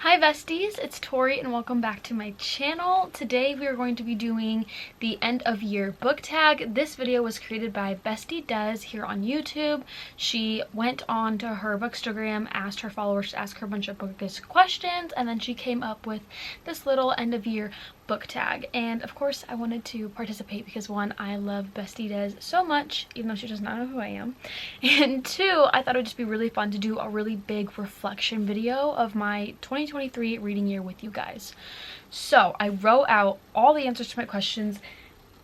Hi besties, it's Tori and welcome back to my channel. Today we are going to be doing the end of year book tag. This video was created by Bestie Des here on YouTube. She went on to her Bookstagram, asked her followers to ask her a bunch of bookish questions, and then she came up with this little end of year book tag. And of course I wanted to participate because one, I love Bestie Des so much, even though she does not know who I am. And two, I thought it would just be really fun to do a really big reflection video of my 2023 reading year with you guys. So I wrote out all the answers to my questions,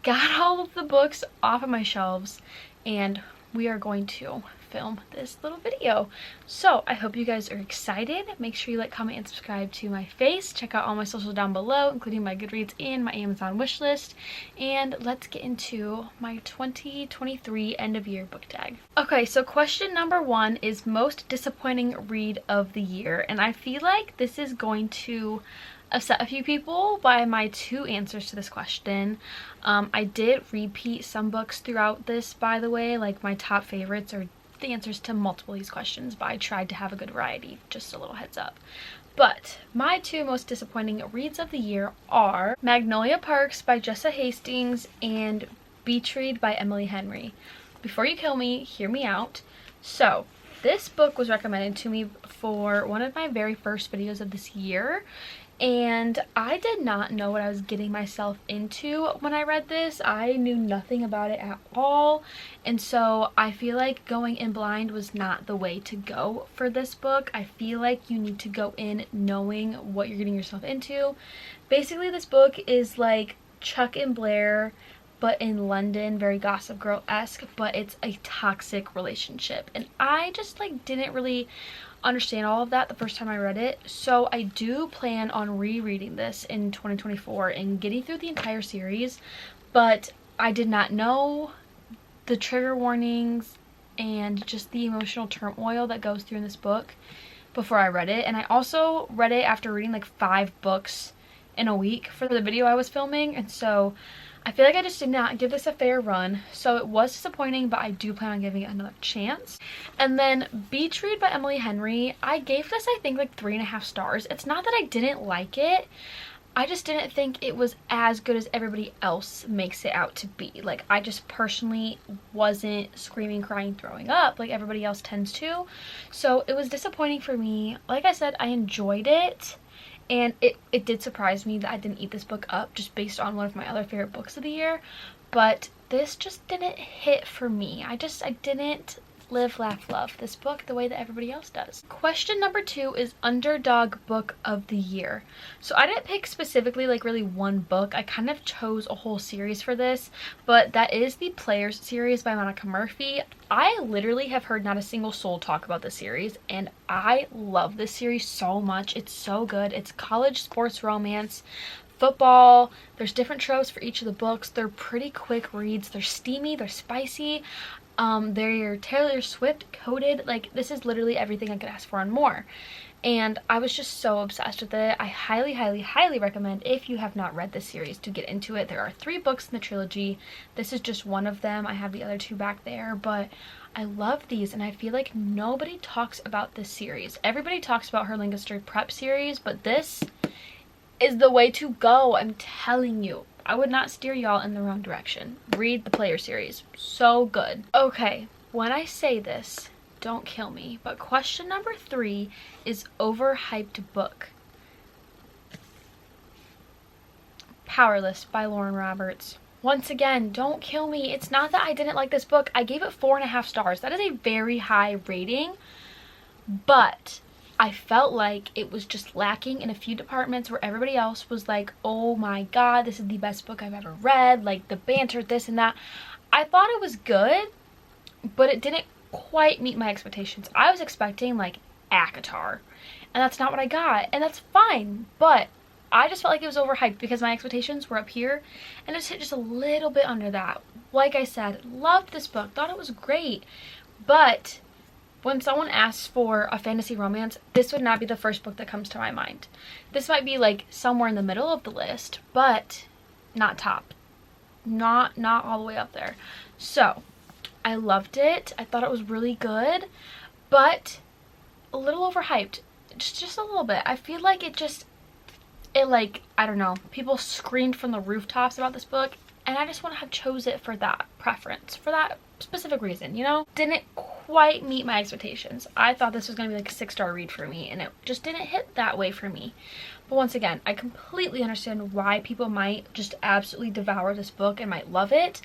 got all of the books off of my shelves, and we are going to film this little video. So I hope you guys are excited. Make sure you like, comment, and subscribe to my face. Check out all my socials down below, including my Goodreads and my Amazon wishlist. And let's get into my 2023 end of year book tag. Okay, so question number one is most disappointing read of the year. And I feel like this is going to upset a few people by my two answers to this question. I did repeat some books throughout this, by the way. Like, my top favorites are the answers to multiple of these questions, but I tried to have a good variety, just a little heads up. But my two most disappointing reads of the year are Magnolia Parks by Jessa Hastings and Beach Read by Emily Henry. Before you kill me, hear me out. So this book was recommended to me for one of my very first videos of this year, and I did not know what I was getting myself into when I read this. I knew nothing about it at all, and so I feel like going in blind was not the way to go for this book. I feel like you need to go in knowing what you're getting yourself into. Basically, this book is like Chuck and Blair, but in London, very Gossip Girl-esque, but it's a toxic relationship, and I just like didn't really understand all of that the first time I read it. So I do plan on rereading this in 2024 and getting through the entire series, but I did not know the trigger warnings and just the emotional turmoil that goes through in this book before I read it. And I also read it after reading like 5 books in a week for the video I was filming, and so I feel like I just did not give this a fair run, so it was disappointing, but I do plan on giving it another chance. And then Beach Read by Emily Henry, I gave this I think like 3.5 stars. It's not that I didn't like it, I just didn't think it was as good as everybody else makes it out to be. Like, I just personally wasn't screaming, crying, throwing up like everybody else tends to. So it was disappointing for me. Like I said, I enjoyed it. And it did surprise me that I didn't eat this book up just based on one of my other favorite books of the year. But this just didn't hit for me. I didn't live, laugh, love this book the way that everybody else does. Question number 2 is Underdog Book of the Year. So I didn't pick specifically like really one book. I kind of chose a whole series for this, but that is the Players series by Monica Murphy. I literally have heard not a single soul talk about this series, and I love this series so much. It's so good. It's college sports romance, football. There's different tropes for each of the books. They're pretty quick reads. They're steamy, they're spicy. They're Taylor Swift coded. Like, this is literally everything I could ask for and more. And I was just so obsessed with it. I highly, highly, highly recommend, if you have not read this series, to get into it. There are 3 books in the trilogy. This is just one of them. I have the other 2 back there, but I love these, and I feel like nobody talks about this series. Everybody talks about her Lancaster Prep series, but this is the way to go. I'm telling you. I would not steer y'all in the wrong direction. Read the Player series. So good. Okay, when I say this, don't kill me, but question number 3 is overhyped book. Powerless by Lauren Roberts. Once again, don't kill me. It's not that I didn't like this book. I gave it 4.5 stars. That is a very high rating, but I felt like it was just lacking in a few departments where everybody else was like, oh my god, this is the best book I've ever read, like the banter, this and that. I thought it was good, but it didn't quite meet my expectations. I was expecting like ACOTAR, and that's not what I got, and that's fine, but I just felt like it was overhyped because my expectations were up here, and it hit just a little bit under that. Like I said, loved this book, thought it was great, but when someone asks for a fantasy romance, this would not be the first book that comes to my mind. This might be like somewhere in the middle of the list, but not top. Not all the way up there. So, I loved it. I thought it was really good, but a little overhyped. just a little bit. I feel like it like, I don't know, people screamed from the rooftops about this book, and I just want to have chose it for that preference, for that specific reason, you know? Didn't quite meet my expectations. I thought this was gonna be like a 6-star read for me, and it just didn't hit that way for me. But once again, I completely understand why people might just absolutely devour this book and might love it.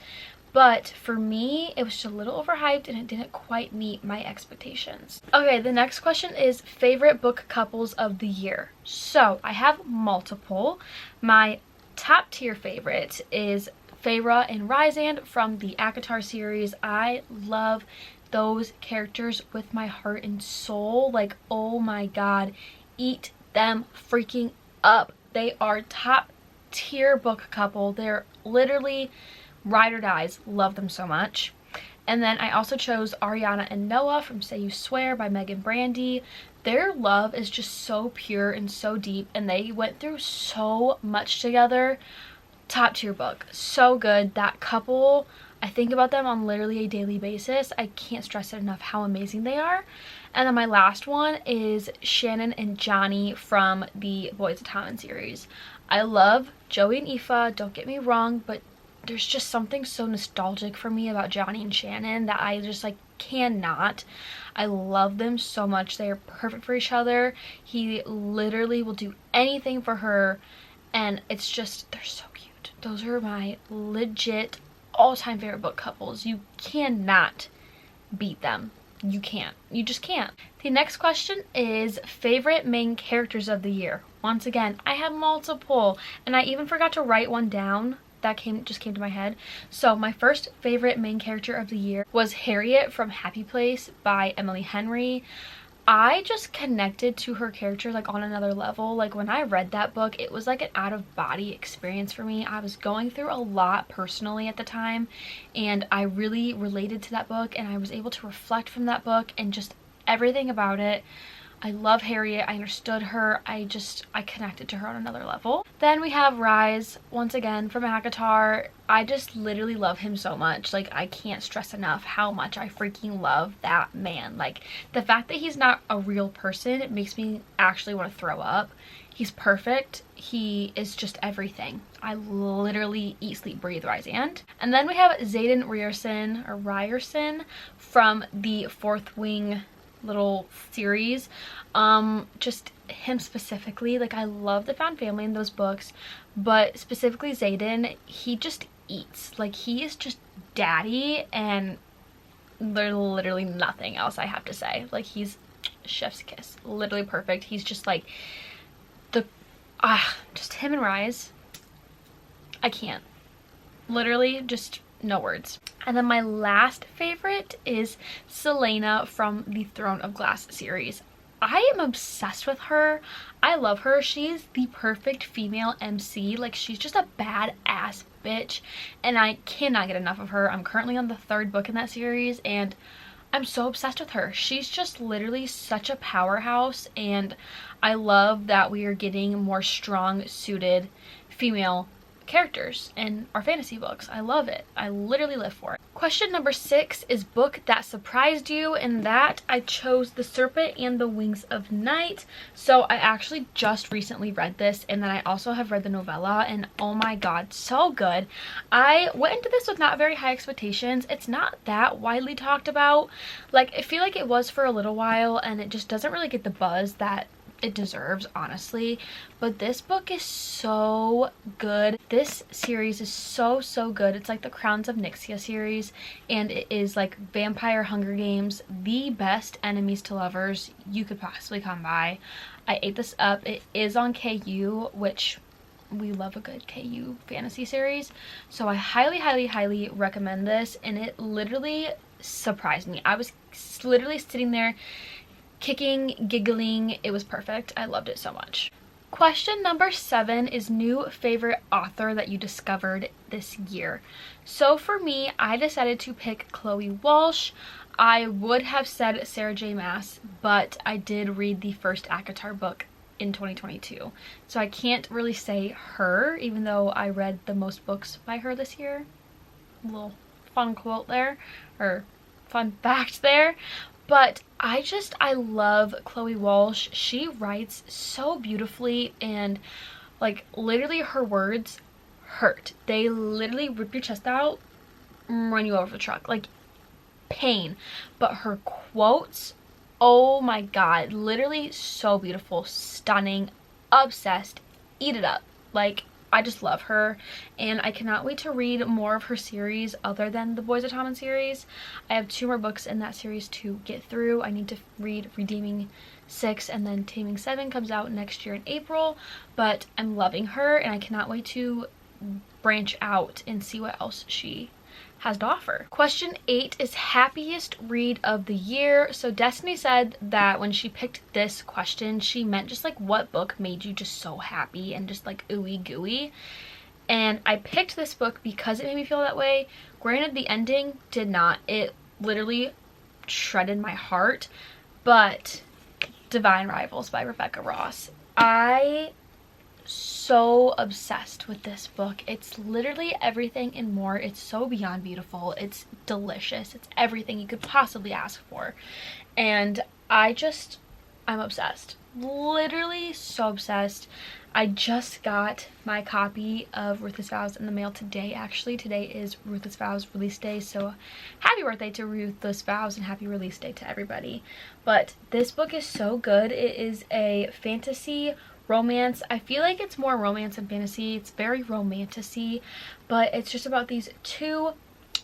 But for me, it was just a little overhyped and it didn't quite meet my expectations. Okay, the next question is favorite book couples of the year. So I have multiple. My top tier favorite is Feyre and Rysand from the ACOTAR series. I love those characters with my heart and soul. Like, oh my god, eat them freaking up. They are top tier book couple. They're literally ride or dies. Love them so much. And then I also chose Ariana and Noah from Say You Swear by Megan Brandy. Their love is just so pure and so deep, and they went through so much together. Top tier book. So good. That couple, I think about them on literally a daily basis. I can't stress it enough how amazing they are. And then my last one is Shannon and Johnny from the Boys of Tommen series. I love Joey and Aoife, don't get me wrong, but there's just something so nostalgic for me about Johnny and Shannon that I just like cannot. I love them so much. They are perfect for each other. He literally will do anything for her, and it's just, they're so cute. Those are my legit all-time favorite book couples. You cannot beat them. You can't. You just can't. The next question is favorite main characters of the year. Once again, I have multiple, and I even forgot to write one down. That just came to my head. So my first favorite main character of the year was Harriet from Happy Place by Emily Henry. I just connected to her character like on another level. Like when I read that book, it was like an out-of-body experience for me. I was going through a lot personally at the time, and I really related to that book, and I was able to reflect from that book and just everything about it. I love Harriet. I understood her. I connected to her on another level. Then we have Rhys, once again from ACOTAR. I just literally love him so much. Like, I can't stress enough how much I freaking love that man. Like, the fact that he's not a real person, it makes me actually want to throw up. He's perfect. He is just everything. I literally eat, sleep, breathe Rysand. And then we have Xaden Ryerson from the Fourth Wing little series. Just him specifically, like I love the found family in those books, but specifically Xaden, he just eats. Like, he is just daddy, and there's literally nothing else I have to say. Like, he's chef's kiss, literally perfect. He's just like just him and Rhys, I can't, literally just no words. And then my last favorite is Selena from the Throne of Glass series. I am obsessed with her. I love her. She's the perfect female MC. Like, she's just a badass bitch, and I cannot get enough of her. I'm currently on the 3rd book in that series, and I'm so obsessed with her. She's just literally such a powerhouse, and I love that we are getting more strong suited female characters in our fantasy books. I love it. I literally live for it. Question number 6 is book that surprised you, and that I chose The Serpent and the Wings of Night. So I actually just recently read this, and then I also have read the novella, and oh my god, so good. I went into this with not very high expectations. It's not that widely talked about. Like, I feel like it was for a little while, and it just doesn't really get the buzz that it deserves, honestly. But this book is so good. This series is so good. It's like the Crowns of Nyxia series, and it is like vampire Hunger Games, the best enemies to lovers you could possibly come by. I ate this up. It is on KU, which we love a good KU fantasy series, so I highly recommend this, and it literally surprised me. I was literally sitting there kicking, giggling. It was perfect. I loved it so much. Question number 7 is new favorite author that you discovered this year. So for me, I decided to pick Chloe Walsh. I would have said Sarah J Maas, but I did read the first ACOTAR book in 2022. So I can't really say her, even though I read the most books by her this year. A little fun quote there, or fun fact there. But I love Chloe Walsh. She writes so beautifully, and like literally her words hurt. They literally rip your chest out, run you over the truck, like pain. But her quotes, oh my god, literally so beautiful, stunning, obsessed, eat it up. Like, I just love her, and I cannot wait to read more of her series other than the Boys of Tommen series. I have 2 more books in that series to get through. I need to read Redeeming 6, and then Taming 7 comes out next year in April, but I'm loving her, and I cannot wait to branch out and see what else she has to offer. Question 8 is happiest read of the year. So Destiny said that when she picked this question, she meant just like what book made you just so happy and just like ooey gooey. And I picked this book because it made me feel that way. Granted, the ending did not. It literally shredded my heart. But Divine Rivals by Rebecca Ross. I so obsessed with this book. It's literally everything and more. It's so beyond beautiful. It's delicious. It's everything you could possibly ask for. And I'm obsessed. Literally so obsessed. I just got my copy of Ruthless Vows in the mail today. Actually, today is Ruthless Vows release day, so happy birthday to Ruthless Vows and happy release day to everybody. But this book is so good. It is a fantasy romance. I feel like it's more romance than fantasy. It's very romantic-y, but it's just about these 2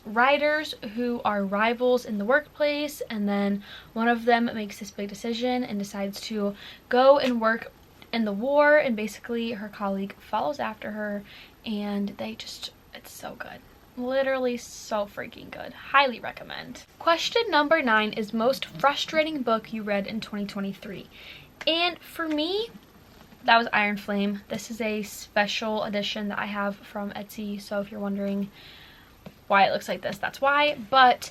writers who are rivals in the workplace, and then one of them makes this big decision and decides to go and work in the war, and basically her colleague follows after her, and it's so good. Literally so freaking good. Highly recommend. Question number 9 is most frustrating book you read in 2023. And for me, that was Iron Flame. This is a special edition that I have from Etsy, so if you're wondering why it looks like this, that's why. But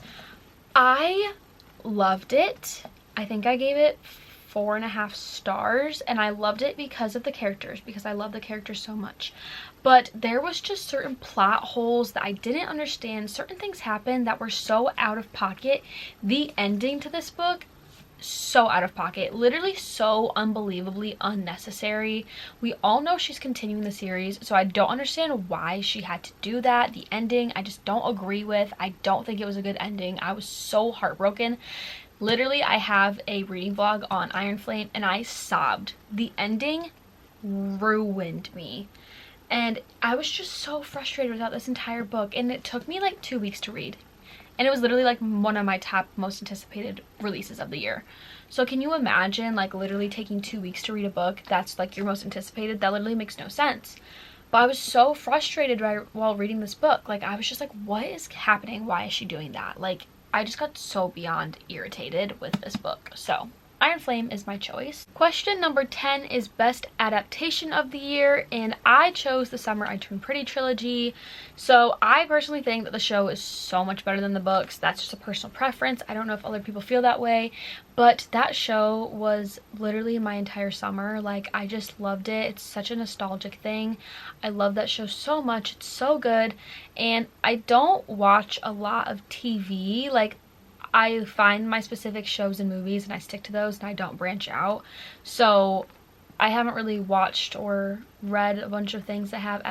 I loved it. I think I gave it 4.5 stars, and I loved it because of the characters, because I love the characters so much. But there was just certain plot holes that I didn't understand. Certain things happened that were so out of pocket. The ending to this book, so out of pocket, literally so unbelievably unnecessary. We all know she's continuing the series, so I don't understand why she had to do that. The ending I just don't agree with. I don't think it was a good ending. I was so heartbroken. Literally, I have a reading vlog on Iron Flame and I sobbed. The ending ruined me, and I was just so frustrated without this entire book, and it took me like 2 weeks to read. And it was literally like one of my top most anticipated releases of the year. So can you imagine like literally taking 2 weeks to read a book that's like your most anticipated? That literally makes no sense. But I was so frustrated while reading this book. Like, I was just like, what is happening? Why is she doing that? Like, I just got so beyond irritated with this book. So Iron Flame is my choice. Question number 10 is best adaptation of the year, and I chose The Summer I Turned Pretty trilogy. So I personally think that the show is so much better than the books. That's just a personal preference. I don't know if other people feel that way, but that show was literally my entire summer. Like, I just loved it. It's such a nostalgic thing. I love that show so much. It's so good. And I don't watch a lot of TV. Like, I find my specific shows and movies and I stick to those and I don't branch out. So I haven't really watched or read a bunch of things that have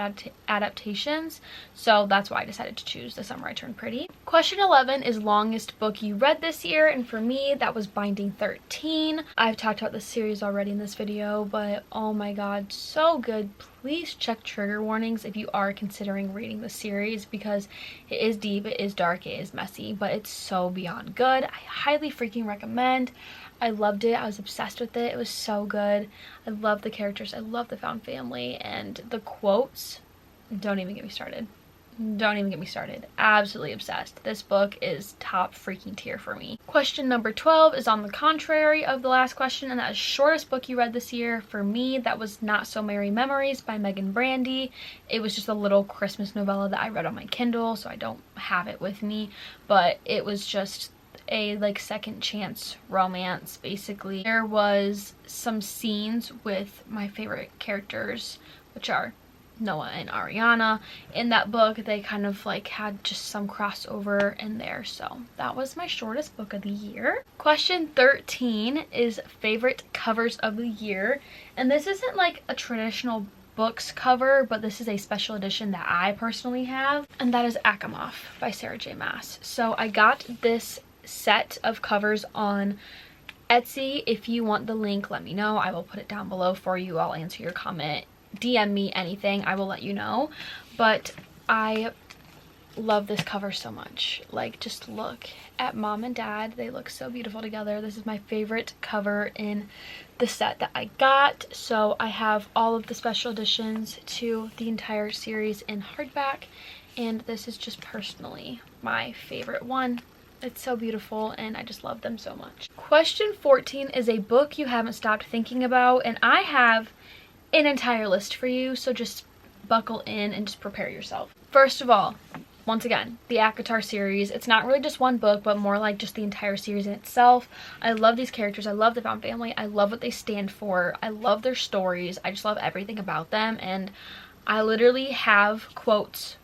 adaptations, so that's why I decided to choose The Summer I Turned Pretty. Question 11 is longest book you read this year, and for me that was Binding 13. I've talked about this series already in this video, but oh my god, so good. Please check trigger warnings if you are considering reading the series, because it is deep, it is dark, it is messy, but it's so beyond good. I highly freaking recommend. I loved it. I was obsessed with it. It was so good. I love the characters. I love the found family, and the quotes. Don't even get me started. Don't even get me started. Absolutely obsessed. This book is top freaking tier for me. Question number 12 is on the contrary of the last question, and that is shortest book you read this year. For me, that was Not So Merry Memories by Megan Brandy. It was just a little Christmas novella that I read on my Kindle, so I don't have it with me, but it was just a like second chance romance. Basically, there was some scenes with my favorite characters, which are Noah and Ariana in that book. They kind of like had just some crossover in there. So that was my shortest book of the year. Question 13 is favorite covers of the year. And this isn't like a traditional books cover, but this is a special edition that I personally have, and that is Akamov by Sarah J Maas. So I got this set of covers on Etsy. If you want the link, let me know. I will put it down below for you. I'll answer your comment, DM me, anything, I will let you know. But I love this cover so much. Like, just look at mom and dad, they look so beautiful together. This is my favorite cover in the set that I got. So I have all of the special editions to the entire series in hardback, and this is just personally my favorite one. It's so beautiful and I just love them so much. Question 14 is a book you haven't stopped thinking about, and I have an entire list for you, so just buckle in and just prepare yourself. First of all, once again, the ACOTAR series. It's not really just one book, but more like just the entire series in itself. I love these characters. I love the Found Family. I love what they stand for. I love their stories. I just love everything about them, and I literally have quotes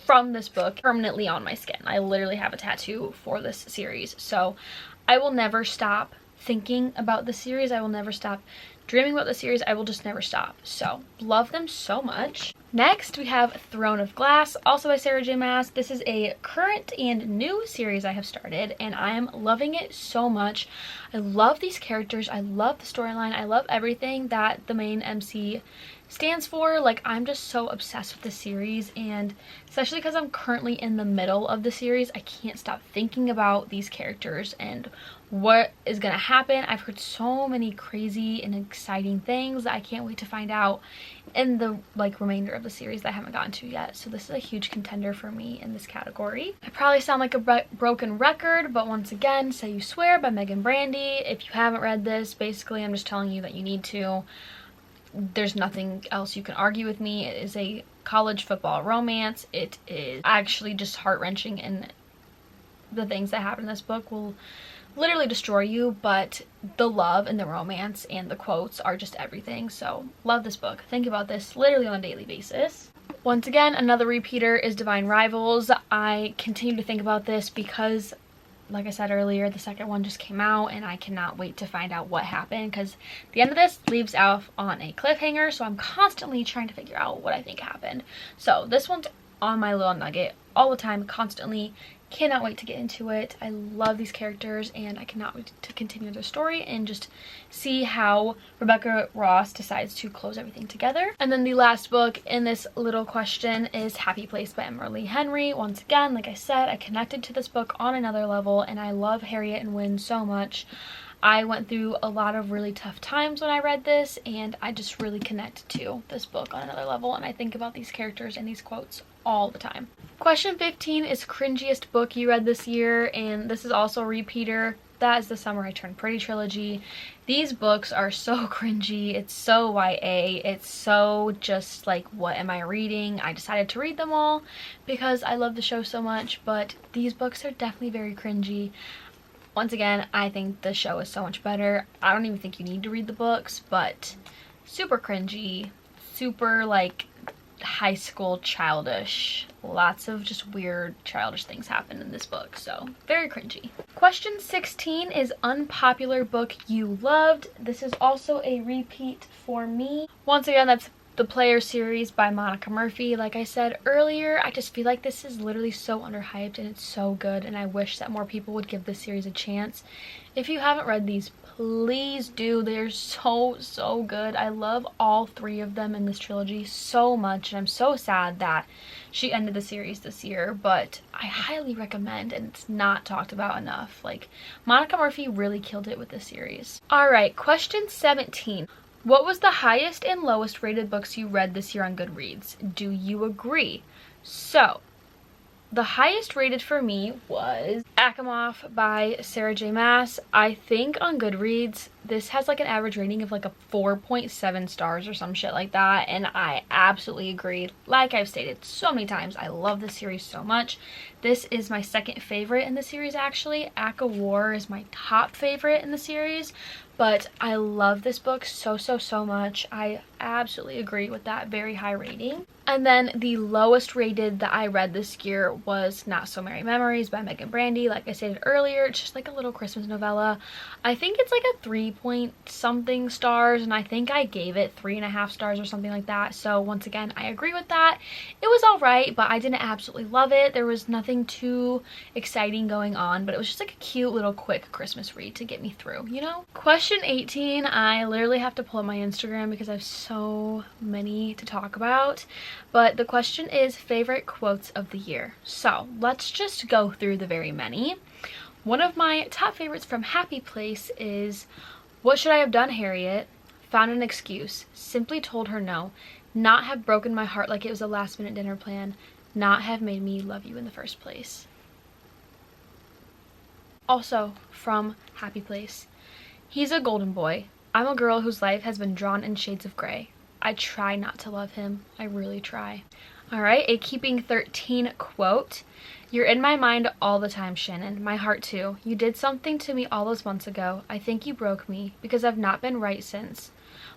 from this book permanently on my skin. I literally have a tattoo for this series. So I will never stop thinking about the series. I will never stop dreaming about the series. I will just never stop. So love them so much. Next we have Throne of Glass, also by Sarah J Maas. This is a current and new series I have started, and I am loving it so much. I love these characters. I love the storyline. I love everything that the main MC stands for. Like, I'm just so obsessed with the series, and especially because I'm currently in the middle of the series, I can't stop thinking about these characters and what is gonna happen. I've heard so many crazy and exciting things that I can't wait to find out in the remainder of the series that I haven't gotten to yet. So this is a huge contender for me in this category. I probably sound like a broken record, but once again, Say You Swear by Megan Brandy. If you haven't read this, basically I'm just telling you that you need to. There's nothing else you can argue with me. It is a college football romance. It is actually just heart-wrenching, and the things that happen in this book will literally destroy you, but the love and the romance and the quotes are just everything. So love this book. Think about this literally on a daily basis. Once again, another repeater is Divine Rivals. I continue to think about this because, like I said earlier, the second one just came out and I cannot wait to find out what happened, because the end of this leaves off on a cliffhanger, so I'm constantly trying to figure out what I think happened. So this one's on my little nugget all the time, constantly. Cannot wait to get into it. I love these characters and I cannot wait to continue their story and just see how Rebecca Ross decides to close everything together. And then the last book in this little question is Happy Place by Emily Henry. Once again, like I said, I connected to this book on another level, and I love Harriet and Wynne so much. I went through a lot of really tough times when I read this, and I just really connect to this book on another level, and I think about these characters and these quotes all the time. Question 15 is cringiest book you read this year, and this is also a repeater. That is the Summer I Turned Pretty trilogy. These books are so cringy. It's so YA. It's so just like, what am I reading? I decided to read them all because I love the show so much, but these books are definitely very cringy. Once again, I think the show is so much better. I don't even think you need to read the books, but super cringy, super like high school childish. Lots of just weird childish things happen in this book, so very cringy. Question 16 is unpopular book you loved. This is also a repeat for me. Once again, that's The Player series by Monica Murphy. Like I said earlier, I just feel like this is literally so underhyped and it's so good, and I wish that more people would give this series a chance. If you haven't read these, please do. They're so good. I love all three of them in this trilogy so much, and I'm so sad that she ended the series this year, but I highly recommend, and it's not talked about enough. Like, Monica Murphy really killed it with this series. Alright, question 17. What was the highest and lowest rated books you read this year on Goodreads? Do you agree? So, the highest rated for me was Akamov by Sarah J Maas. I think on Goodreads this has like an average rating of like a 4.7 stars or some shit like that, and I absolutely agree. Like I've stated so many times, I love this series so much. This is my second favorite in the series actually. Act of War is my top favorite in the series, but I love this book so much. I absolutely agree with that very high rating. And then the lowest rated that I read this year was Not So Merry Memories by Megan Brandy. Like I stated earlier, it's just like a little Christmas novella. I think it's like a 3 point something stars, and I think I gave it 3.5 stars or something like that. So once again, I agree with that. It was alright, but I didn't absolutely love it. There was nothing too exciting going on, but it was just like a cute little quick Christmas read to get me through, you know? Question 18, I literally have to pull up my Instagram because I have so many to talk about. But the question is favorite quotes of the year. So let's just go through the very many. One of my top favorites from Happy Place is, "What should I have done, Harriet? Found an excuse. Simply told her no. Not have broken my heart like it was a last minute dinner plan. Not have made me love you in the first place." Also from Happy Place, "He's a golden boy. I'm a girl whose life has been drawn in shades of gray. I try not to love him. I really try." Alright, a Keeping 13 quote. "You're in my mind all the time, Shannon. My heart too. You did something to me all those months ago. I think you broke me, because I've not been right since.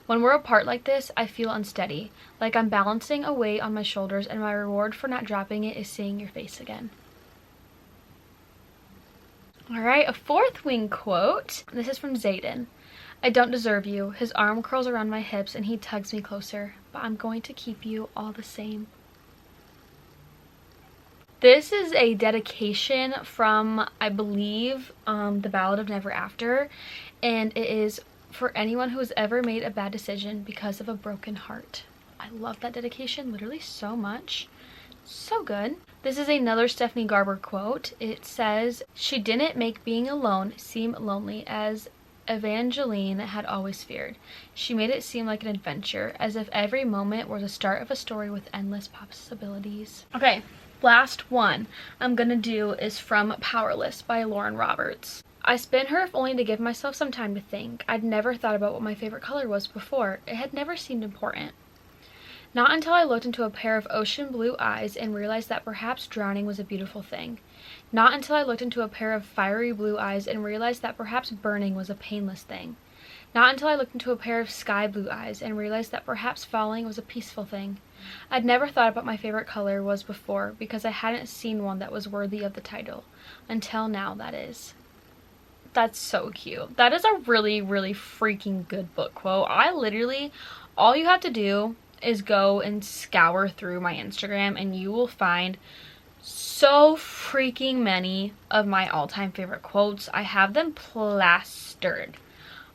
When we're apart like this, I feel unsteady, like I'm balancing a weight on my shoulders, and my reward for not dropping it is seeing your face again." Alright, a Fourth Wing quote. This is from Zayden. "I don't deserve you. His arm curls around my hips and he tugs me closer, but I'm going to keep you all the same." This is a dedication from, I believe, The Ballad of Never After, and it is for anyone who has ever made a bad decision because of a broken heart. I love that dedication literally so much. So good. This is another Stephanie Garber quote. It says, "She didn't make being alone seem lonely as Evangeline had always feared. She made it seem like an adventure, as if every moment were the start of a story with endless possibilities." Okay, last one I'm gonna do is from Powerless by Lauren Roberts. "I spin her if only to give myself some time to think. I'd never thought about what my favorite color was before. It had never seemed important. Not until I looked into a pair of ocean blue eyes and realized that perhaps drowning was a beautiful thing. Not until I looked into a pair of fiery blue eyes and realized that perhaps burning was a painless thing. Not until I looked into a pair of sky blue eyes and realized that perhaps falling was a peaceful thing. I'd never thought about my favorite color was before because I hadn't seen one that was worthy of the title. Until now, that is." That's so cute. That is a really freaking good book quote. I literally, all you have to do is go and scour through my Instagram and you will find so freaking many of my all-time favorite quotes. I have them plastered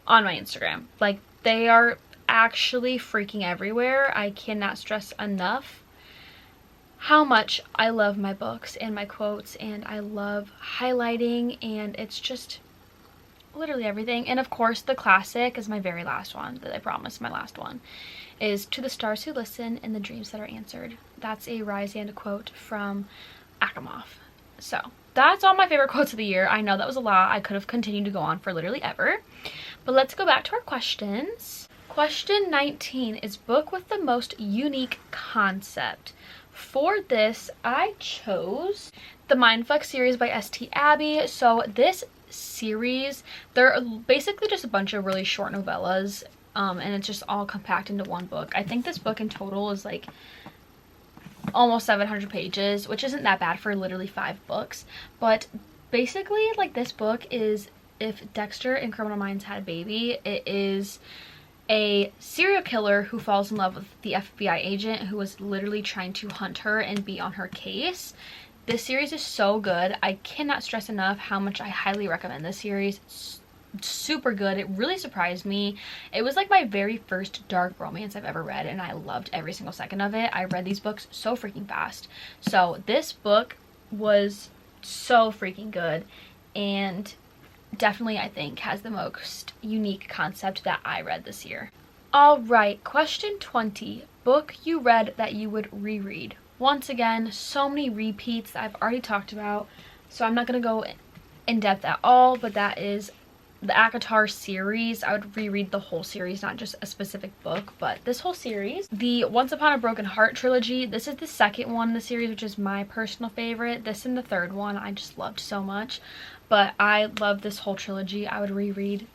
on my Instagram. Like, they are actually freaking everywhere. I cannot stress enough how much I love my books and my quotes, and I love highlighting, and it's just literally everything. And of course, the classic is my very last one that I promised, my last one, is "To the stars who listen and the dreams that are answered." That's a Rysand quote from Akamov. So that's all my favorite quotes of the year. I know that was a lot. I could have continued to go on for literally ever, but let's go back to our questions. Question 19 is book with the most unique concept. For this, I chose the Mindfuck series by St. Abbey. So this series, they're basically just a bunch of really short novellas, and it's just all compact into one book. I think this book in total is like almost 700 pages, which isn't that bad for literally 5 books. But basically, like, this book is if Dexter and Criminal Minds had a baby. It is a serial killer who falls in love with the FBI agent who was literally trying to hunt her and be on her case. This series is so good. I cannot stress enough how much I highly recommend this series. It's super good. It really surprised me. It was like my very first dark romance I've ever read, and I loved every single second of it. I read these books so freaking fast. So this book was so freaking good, and definitely, I think, has the most unique concept that I read this year. Alright, question 20. Book you read that you would reread. Once again, so many repeats that I've already talked about, so I'm not going to go in depth at all, but that is the ACOTAR series, I would reread the whole series, not just a specific book, but this whole series. The Once Upon a Broken Heart trilogy, this is the second one in the series, which is my personal favorite. This and the third one I just loved so much, but I love this whole trilogy. I would reread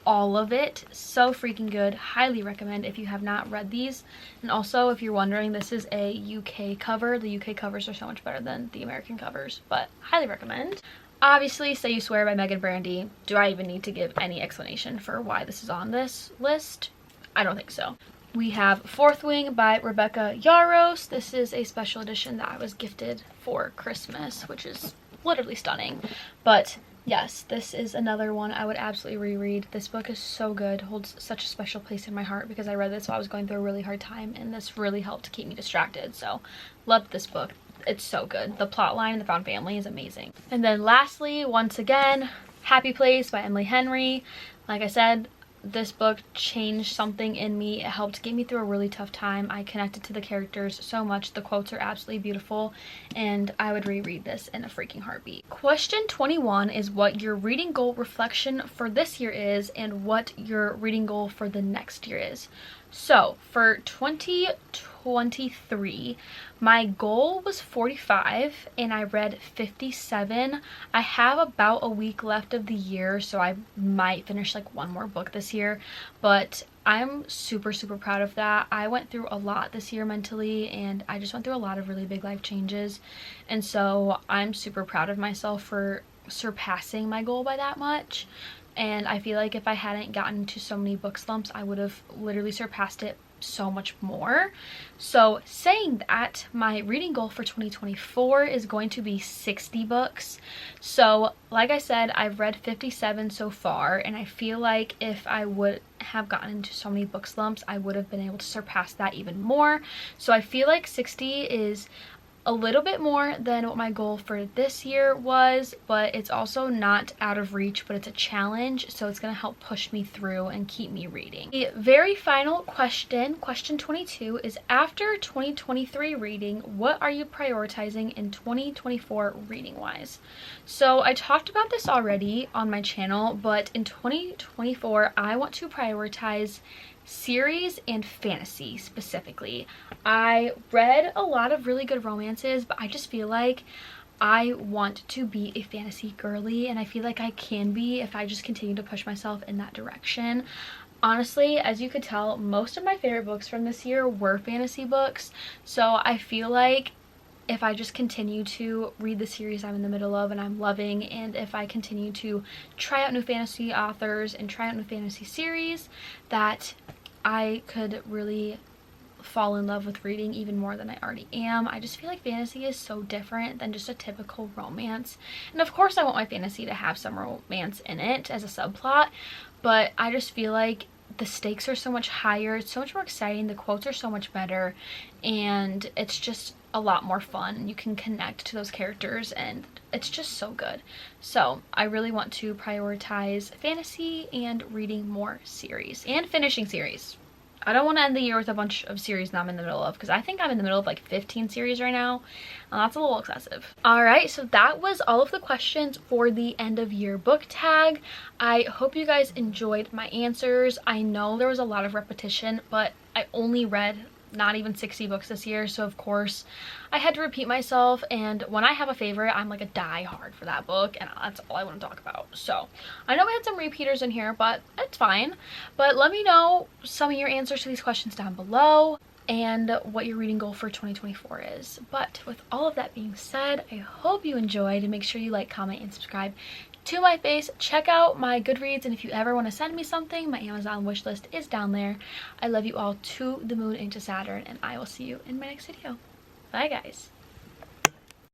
all of it. So freaking good. Highly recommend if you have not read these. And also, if you're wondering, this is a UK cover. The UK covers are so much better than the American covers, but highly recommend. Obviously, Say You Swear by Megan Brandy. Do I even need to give any explanation for why this is on this list? I don't think so. We have Fourth Wing by Rebecca Yarros. This is a special edition that I was gifted for Christmas, which is literally stunning. But yes, this is another one I would absolutely reread. This book is so good, holds such a special place in my heart because I read this while I was going through a really hard time, and this really helped keep me distracted. So, loved this book. It's so good. The plot line, The Found Family, is amazing. And then lastly, once again, Happy Place by Emily Henry. Like I said, this book changed something in me. It helped get me through a really tough time. I connected to the characters so much. The quotes are absolutely beautiful, and I would reread this in a freaking heartbeat. Question 21 is what your reading goal reflection for this year is and what your reading goal for the next year is. So for 2023, my goal was 45 and I read 57. I have about a week left of the year, so I might finish like one more book this year, but I'm super proud of that. I went through a lot this year mentally, and I just went through a lot of really big life changes, and so I'm super proud of myself for surpassing my goal by that much. And I feel like if I hadn't gotten into so many book slumps, I would have literally surpassed it so much more. So saying that, my reading goal for 2024 is going to be 60 books. So like I said, I've read 57 so far, and I feel like if I would have gotten into so many book slumps, I would have been able to surpass that even more. So I feel like 60 is a little bit more than what my goal for this year was, but it's also not out of reach, but it's a challenge, so it's going to help push me through and keep me reading. The very final question, question 22, is after 2023 reading, what are you prioritizing in 2024 reading wise? So I talked about this already on my channel, but in 2024 I want to prioritize series and fantasy specifically. I read a lot of really good romances, but I just feel like I want to be a fantasy girly, and I feel like I can be if I just continue to push myself in that direction. Honestly, as you could tell, most of my favorite books from this year were fantasy books, so I feel like if I just continue to read the series I'm in the middle of and I'm loving, and if I continue to try out new fantasy authors and try out new fantasy series, that I could really fall in love with reading even more than I already am. I just feel like fantasy is so different than just a typical romance. And of course I want my fantasy to have some romance in it as a subplot, but I just feel like the stakes are so much higher, it's so much more exciting, the quotes are so much better, and it's just a lot more fun. You can connect to those characters and it's just so good. So I really want to prioritize fantasy and reading more series and finishing series. I don't want to end the year with a bunch of series that I'm in the middle of, because I think I'm in the middle of like 15 series right now, and that's a little excessive. Alright, so that was all of the questions for the end of year book tag. I hope you guys enjoyed my answers. I know there was a lot of repetition, but I only read not even 60 books this year, so of course I had to repeat myself, and when I have a favorite, I'm like a die-hard for that book, and that's all I want to talk about. So I know we had some repeaters in here, but it's fine. But let me know some of your answers to these questions down below and what your reading goal for 2024 is. But with all of that being said, I hope you enjoyed, and make sure you like, comment, and subscribe to my face. Check out my Goodreads, and if you ever want to send me something, my Amazon wish list is down there. I love you all to the moon and to Saturn, and I will see you in my next video. Bye guys.